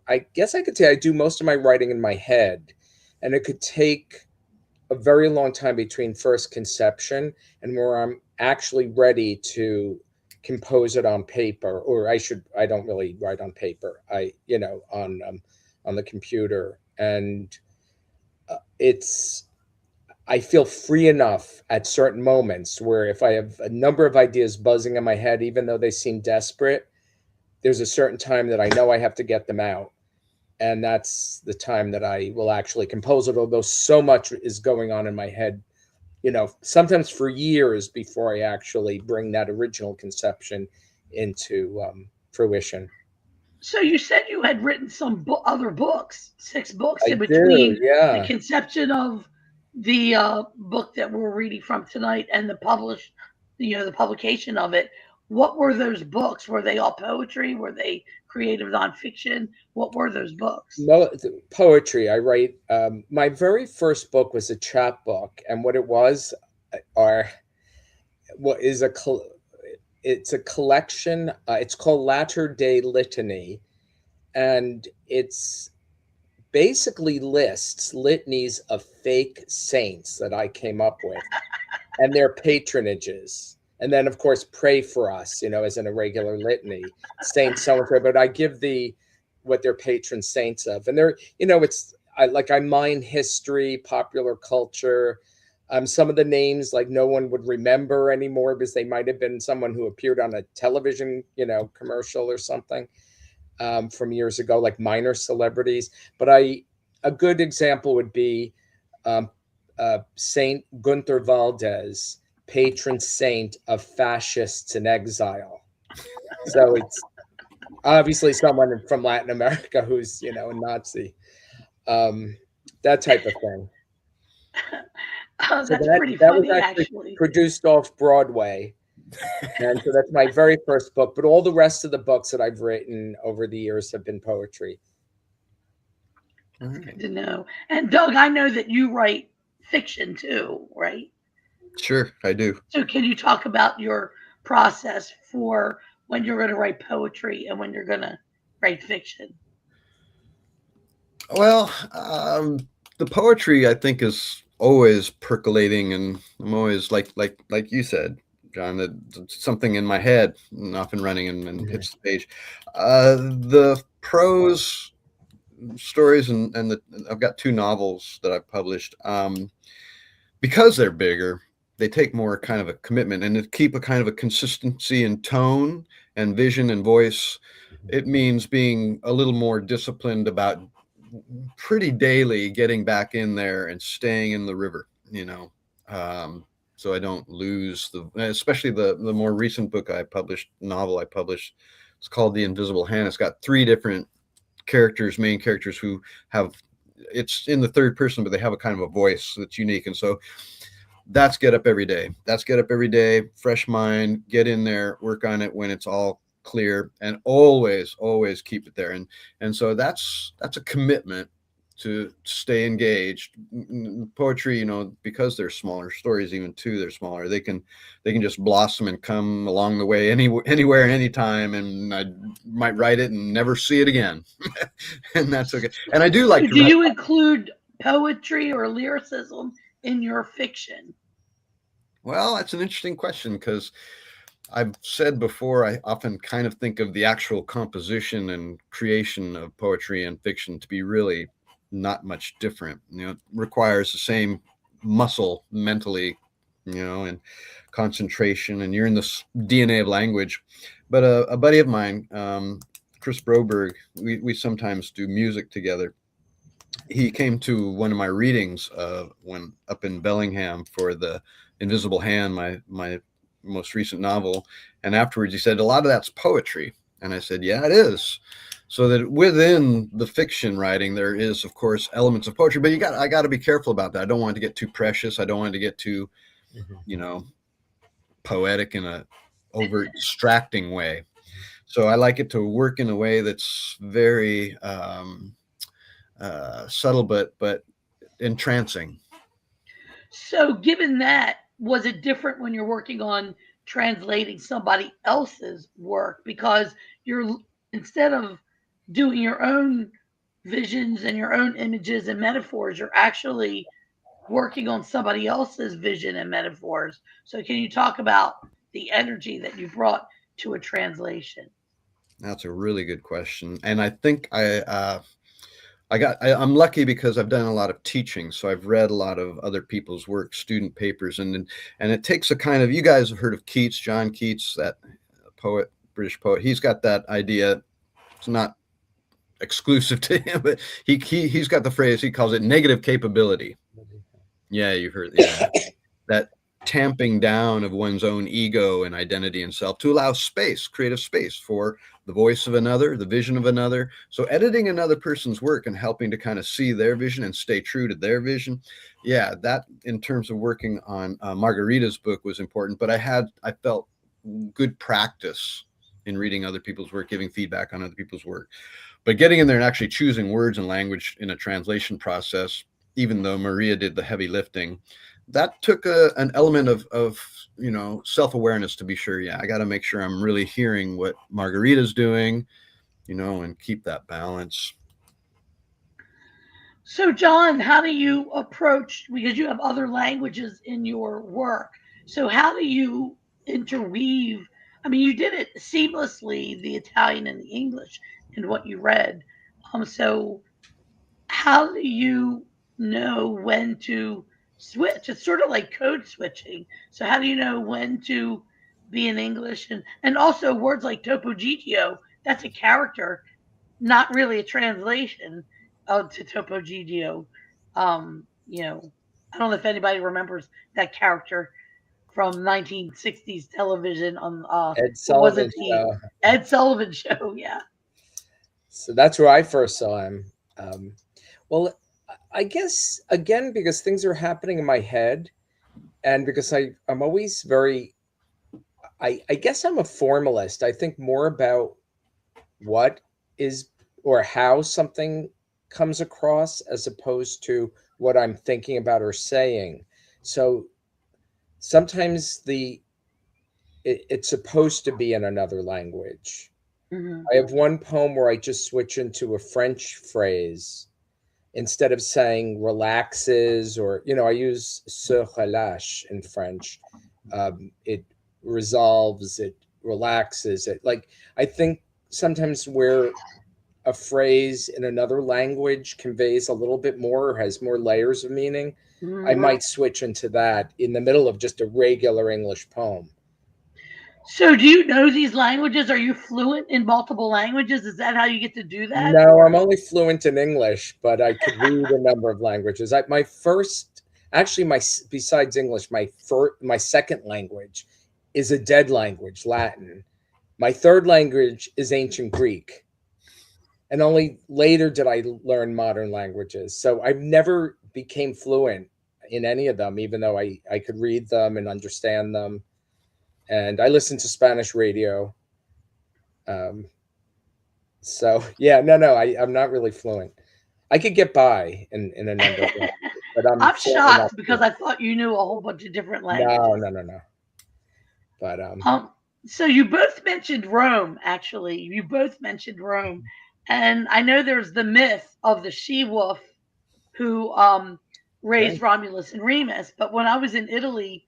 Speaker 3: I guess I could say I do most of my writing in my head, and it could take a very long time between first conception and where I'm actually ready to compose it on paper. Or I don't really write on paper. On the computer, and it's I feel free enough at certain moments where if I have a number of ideas buzzing in my head, even though they seem desperate, there's a certain time that I know I have to get them out, and that's the time that I will actually compose it, although so much is going on in my head, sometimes for years before I actually bring that original conception into fruition.
Speaker 1: So you said you had written some other books, 6 books
Speaker 3: I
Speaker 1: in
Speaker 3: do,
Speaker 1: between the
Speaker 3: yeah.
Speaker 1: conception of the book that we're reading from tonight and the publication of it. What were those books? Were they all poetry? Were they creative nonfiction? What were those books?
Speaker 3: Poetry. I write. My very first book was a chapbook, and what it was are what is it's a collection. It's called Latter Day Litany, and it's basically lists litanies of fake saints that I came up with and their patronages. And then, of course, pray for us, as in a regular litany, Saint so and so. But I give the what they're patron saints of, and they're, it's I mine history, popular culture. Some of the names like no one would remember anymore because they might have been someone who appeared on a television, commercial or something from years ago, like minor celebrities. But a good example would be um, Saint Gunther Valdez, patron saint of fascists in exile. So it's obviously someone from Latin America who's a Nazi, um, that type of thing.
Speaker 1: Oh,
Speaker 3: So
Speaker 1: that's
Speaker 3: that
Speaker 1: pretty
Speaker 3: that was
Speaker 1: funny,
Speaker 3: actually
Speaker 1: actually.
Speaker 3: produced off Broadway, and so that's my very first book. But all the rest of the books that I've written over the years have been poetry.
Speaker 1: That's good to know. And Doug, I know that you write fiction too, right?
Speaker 2: Sure, I do.
Speaker 1: So can you talk about your process for when you're going to write poetry and when you're going to write fiction?
Speaker 2: Well, the poetry I think is always percolating, and I'm always like you said, John, that something in my head and off and running and
Speaker 3: Mhm.
Speaker 2: hits the page. The prose stories and I've got two novels that I've published. Because they're bigger, they take more kind of a commitment and to keep a kind of a consistency in tone and vision and voice. It means being a little more disciplined about pretty daily getting back in there and staying in the river, so I don't lose especially the more recent book I published, novel I published. It's called The Invisible Hand. It's got three different main characters who have, it's in the third person, but they have a kind of a voice that's unique. And so that's get up every day. That's get up every day, fresh mind, get in there, work on it when it's all clear, and always keep it there. And so that's a commitment to stay engaged. Poetry, because they're smaller stories, even too, they're smaller. They can just blossom and come along the way anywhere and anytime, and I might write it and never see it again, and that's okay. And I do
Speaker 1: So
Speaker 2: like to
Speaker 1: do
Speaker 2: write.
Speaker 1: you include poetry or lyricism in your fiction?
Speaker 2: Well, that's an interesting question because I've said before, I often kind of think of the actual composition and creation of poetry and fiction to be really not much different. It requires the same muscle mentally, and concentration, and you're in this DNA of language. But a buddy of mine, Chris Broberg, we sometimes do music together. He came to one of my readings when up in Bellingham for the Invisible Hand, my most recent novel, and afterwards he said a lot of that's poetry, and I said, yeah, it is. So that within the fiction writing there is of course elements of poetry, but I got to be careful about that. I don't want it to get too precious. I don't want it to get too, you know, poetic in a over distracting way. So I like it to work in a way that's very subtle but entrancing.
Speaker 1: So given that, was it different when you're working on translating somebody else's work because you're instead of doing your own visions and your own images and metaphors, you're actually working on somebody else's vision and metaphors. So can you talk about the energy that you brought to a translation?
Speaker 2: That's a really good question, and I think I'm lucky because I've done a lot of teaching, so I've read a lot of other people's work, student papers, and it takes a kind of, you guys have heard of Keats, John Keats, that poet, British poet. He's got that idea. It's not exclusive to him, but he's got the phrase, he calls it negative capability. Yeah, you've heard. Yeah, that tamping down of one's own ego and identity and self to allow space, creative space for the voice of another, the vision of another. So editing another person's work and helping to kind of see their vision and stay true to their vision. Yeah, that in terms of working on Margarita's book was important, but I felt good practice in reading other people's work, giving feedback on other people's work. But getting in there and actually choosing words and language in a translation process, even though Maria did the heavy lifting, that took an element of self-awareness to be sure. Yeah, I got to make sure I'm really hearing what Margarita's doing, and keep that balance.
Speaker 1: So, John, how do you approach, because you have other languages in your work? So, how do you interweave? I mean, you did it seamlessly, the Italian and the English, in what you read. So, how do you know when to switch? It's sort of like code switching. So, how do you know when to be in English? And also, words like topogideo, that's a character, not really a translation to Topo Gigio. I don't know if anybody remembers that character from 1960s television on
Speaker 3: Ed
Speaker 1: what was
Speaker 3: Sullivan
Speaker 1: it, the
Speaker 3: Show.
Speaker 1: Ed Sullivan Show? Yeah.
Speaker 3: So that's where I first saw him. Um, well, I guess again because things are happening in my head, and because I'm always very. I guess I'm a formalist. I think more about what is or how something comes across as opposed to what I'm thinking about or saying. So sometimes it's supposed to be in another language.
Speaker 1: Hmm.
Speaker 3: I have one poem where I just switch into a French phrase instead of saying relaxes, or I use se relâche in French. It resolves, it relaxes, it like I think sometimes where a phrase in another language conveys a little bit more or has more layers of meaning, I
Speaker 1: Hmm.
Speaker 3: might switch into that in the middle of just a regular English poem.
Speaker 1: So, do you know these languages? Are you fluent in multiple languages? Is that how you get to do that?
Speaker 3: No, I'm
Speaker 1: Or
Speaker 3: only fluent in English, but I could read a number of languages. My first, actually, besides English, my second language is a dead language, Latin. My third language is ancient Greek, and only later did I learn modern languages. So I've never became fluent in any of them, even though I could read them and understand them. And I listen to Spanish radio. Um, so yeah, no, I'm not really fluent. I could get by in a number of languages, but I'm
Speaker 1: I'm
Speaker 3: certainly not
Speaker 1: shocked because
Speaker 3: fluent.
Speaker 1: I thought you knew a whole bunch of different
Speaker 3: No,
Speaker 1: languages.
Speaker 3: no, no, no. But
Speaker 1: Um, so you both mentioned Rome, actually. You both mentioned Rome. And I know there's the myth of the she wolf who raised
Speaker 3: right.
Speaker 1: Romulus and Remus. But when I was in Italy,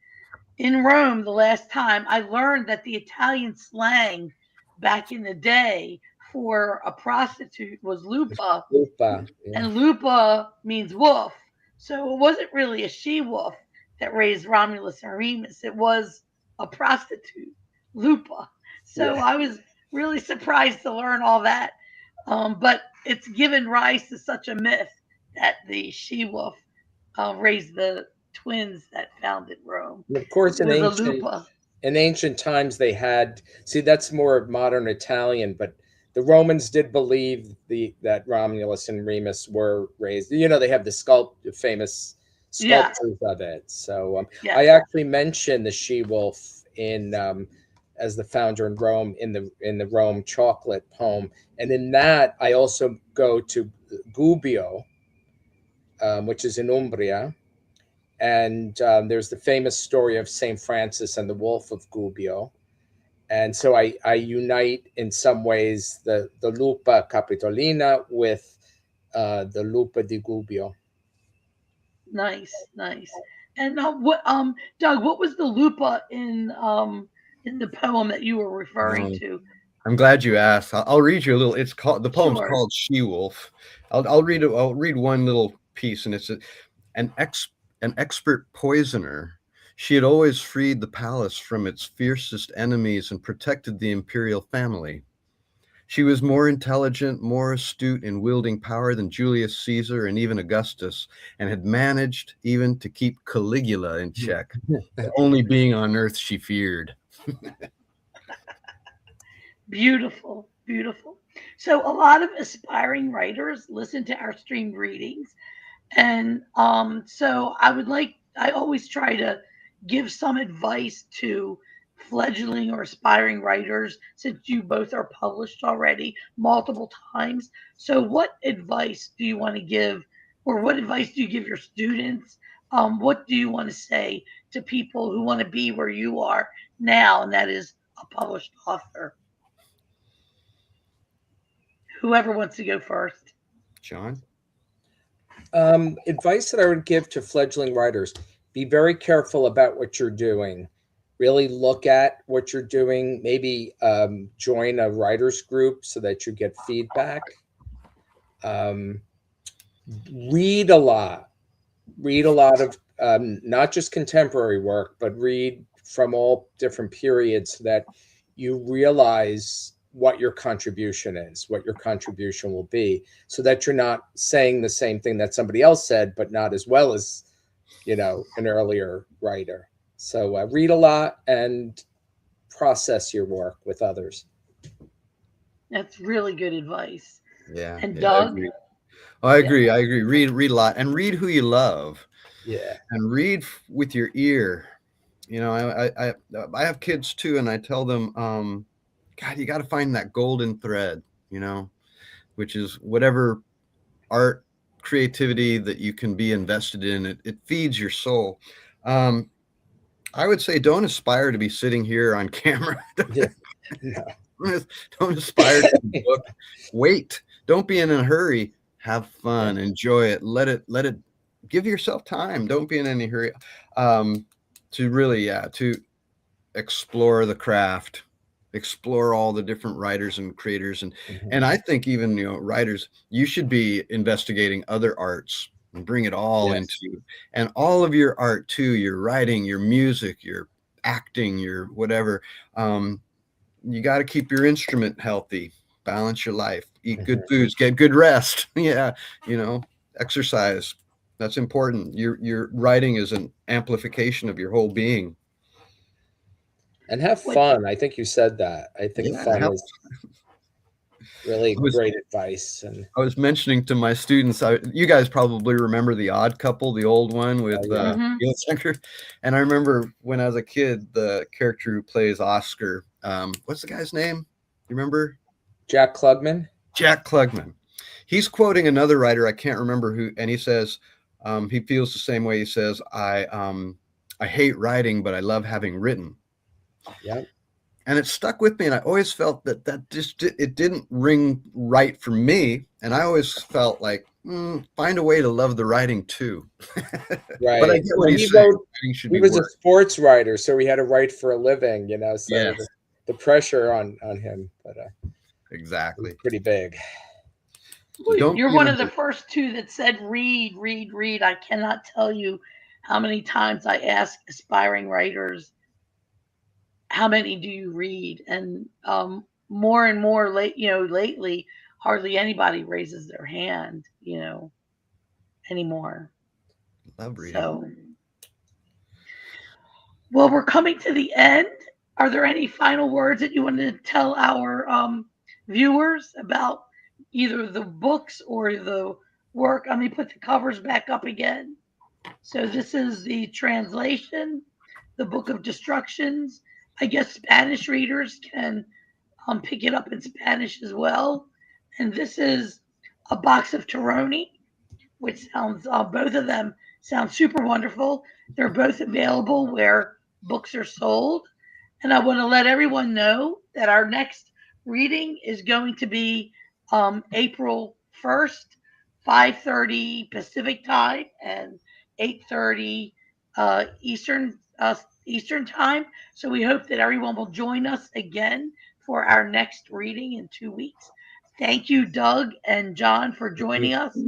Speaker 1: in Rome, the last time, I learned that the Italian slang back in the day for a prostitute was lupa,
Speaker 3: Lupa, yeah.
Speaker 1: and lupa means wolf. So it wasn't really a she wolf that raised Romulus and Remus. It was a prostitute, lupa. So
Speaker 3: Yeah.
Speaker 1: I was really surprised to learn all that. But it's given rise to such a myth that the she wolf raised the twins that founded Rome.
Speaker 3: And of course,
Speaker 1: It was a lupa.
Speaker 3: in ancient times they had, see, that's more modern Italian, but the Romans did believe the that Romulus and Remus were raised. They have the famous
Speaker 1: Yeah.
Speaker 3: sculptures of it. So I
Speaker 1: Yes.
Speaker 3: actually mentioned the she wolf in as the founder in Rome in the Rome chocolate poem, and in that I also go to Gubbio, which is in Umbria, and there's the famous story of Saint Francis and the Wolf of Gubbio. And so I unite in some ways the Lupa Capitolina with the Lupa di Gubbio.
Speaker 1: Nice, nice. And what Doug, what was the lupa in the poem that you were referring
Speaker 2: Um,
Speaker 1: to?
Speaker 2: I'm glad you asked. I'll read you a little. The poem's
Speaker 1: Sure.
Speaker 2: called She Wolf. I'll read one little piece, and it's an ex an expert poisoner. She had always freed the palace from its fiercest enemies and protected the imperial family. She was more intelligent, more astute in wielding power than Julius Caesar and even Augustus, and had managed even to keep Caligula in check, the only being on earth she feared.
Speaker 1: Beautiful, beautiful. So a lot of aspiring writers listen to our streamed readings. And so I always try to give some advice to fledgling or aspiring writers since you both are published already multiple times. So, what advice do you want to give, or what advice do you give your students? What do you want to say to people who want to be where you are now, and that is a published author? Whoever wants to go first.
Speaker 2: John?
Speaker 3: Advice that I would give to fledgling writers: be very careful about what you're doing. Really look at what you're doing. Maybe join a writers group so that you get feedback. Um, read a lot. Read a lot of not just contemporary work, but read from all different periods so that you realize what your contribution is, what your contribution will be, so that you're not saying the same thing that somebody else said, but not as well as, an earlier writer. So read a lot and process your work with others.
Speaker 1: That's really good advice.
Speaker 2: Yeah,
Speaker 1: And
Speaker 2: yeah, I
Speaker 1: Doug?
Speaker 2: agree. I agree. I agree. Read a lot, and read who you love,
Speaker 3: Yeah.
Speaker 2: and read with your ear. I have kids too, and I tell them, God, you got to find that golden thread, which is whatever art, creativity that you can be invested in. It feeds your soul. Um, I would say don't aspire to be sitting here on camera.
Speaker 3: Yeah. No.
Speaker 2: Don't aspire to the book. Wait. Don't be in a hurry. Have fun.
Speaker 3: Yeah.
Speaker 2: Enjoy it. Let it give yourself time. Don't be in any hurry. To really, to explore the craft, explore all the different writers and creators. And I think even, writers, you should be investigating other arts and bring it all
Speaker 3: Yes.
Speaker 2: into, and all of your art too, your writing, your music, your acting, your whatever. You got to keep your instrument healthy, balance your life, eat good foods, get good rest. Yeah. Exercise. That's important. Your writing is an amplification of your whole being.
Speaker 3: And have
Speaker 1: What?
Speaker 3: fun. I think you said that. I think
Speaker 2: Yeah.
Speaker 3: fun is really great advice. And
Speaker 2: I was mentioning to my students, you guys probably remember The Odd Couple, the old one with
Speaker 3: yeah.
Speaker 1: Mhm.
Speaker 2: Felix Unger. And I remember when I was a kid, the character who plays Oscar, what's the guy's name? You remember?
Speaker 3: Jack Klugman.
Speaker 2: Jack Klugman. He's quoting another writer, I can't remember who, and he says he feels the same way. He says, I hate writing, but I love having written.
Speaker 3: Yeah.
Speaker 2: And it stuck with me, and I always felt that just it didn't ring right for me, and I always felt like find a way to love the writing too. But I
Speaker 3: Right.
Speaker 2: get what
Speaker 3: Well,
Speaker 2: he's
Speaker 3: he
Speaker 2: saying.
Speaker 3: wrote.
Speaker 2: Writing should
Speaker 3: He
Speaker 2: be
Speaker 3: was a
Speaker 2: work.
Speaker 3: sports writer, so he had to write for a living. So
Speaker 2: Yes,
Speaker 3: the pressure on him, but
Speaker 2: exactly.
Speaker 3: pretty big.
Speaker 2: Don't
Speaker 1: You're
Speaker 2: be in
Speaker 1: one
Speaker 2: a
Speaker 1: of the first two that said read, read, read. I cannot tell you how many times I ask aspiring writers, how many do you read? And more and more lately, hardly anybody raises their hand, anymore.
Speaker 2: love reading.
Speaker 1: So, well, we're coming to the end. Are there any final words that you want to tell our viewers about either the books or the work? Let me put the covers back up again. So this is the translation, the Book of Destructions. I guess Spanish readers can pick it up in Spanish as well. And this is a box of Taroni, which sounds both of them sound super wonderful. They're both available where books are sold. And I want to let everyone know that our next reading is going to be April 1st, 5:30 Pacific time and 8:30 Eastern time. So we hope that everyone will join us again for our next reading in 2 weeks. Thank you, Doug and John, for joining us.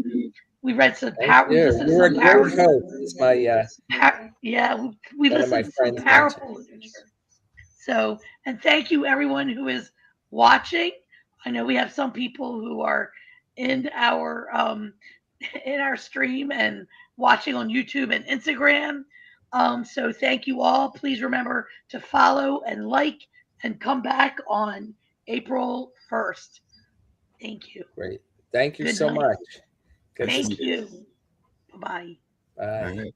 Speaker 1: We read some
Speaker 3: Thank
Speaker 1: we
Speaker 3: you.
Speaker 1: listened to
Speaker 3: You were
Speaker 1: some
Speaker 3: a great
Speaker 1: powerful,
Speaker 3: host. It's my
Speaker 1: yeah, we
Speaker 3: one of my
Speaker 1: listened to some
Speaker 3: friends mentioned.
Speaker 1: powerful literature. So, and thank you everyone who is watching. I know we have some people who are in our in our stream and watching on YouTube and Instagram. So thank you all. Please remember to follow and like and come back on April 1st. Thank you.
Speaker 3: Great. Thank you
Speaker 1: Good
Speaker 3: so
Speaker 1: night.
Speaker 3: much. Good to see
Speaker 1: Thank
Speaker 3: you.
Speaker 1: you. Bye bye.
Speaker 2: All
Speaker 3: Bye.
Speaker 2: right.